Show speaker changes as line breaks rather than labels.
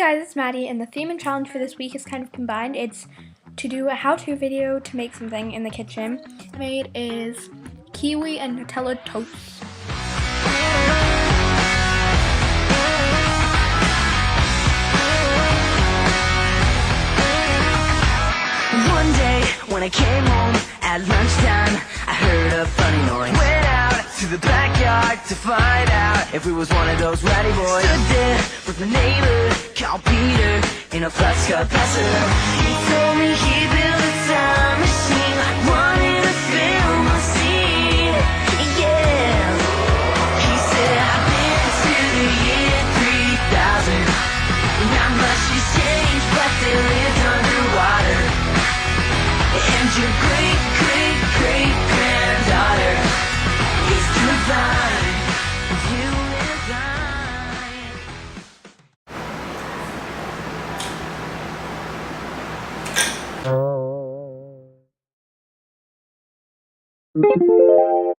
guys, it's Maddie, and the theme and challenge for this week is kind of combined. It's to do a how-to video to make something in the kitchen. What I made is kiwi and Nutella toast.
One day when I came home at lunchtime, I heard a funny noise. Went out to the backyard to find out if we was one of those rowdy boys. Stood there with my neighbor called Peter in a flux capacitor. He told me he built a time machine, wanted to film a scene. Yeah, he said I've been to the year 3000. Not much has changed, but they lived underwater. And your great-great-great-granddaughter is divine. You and I.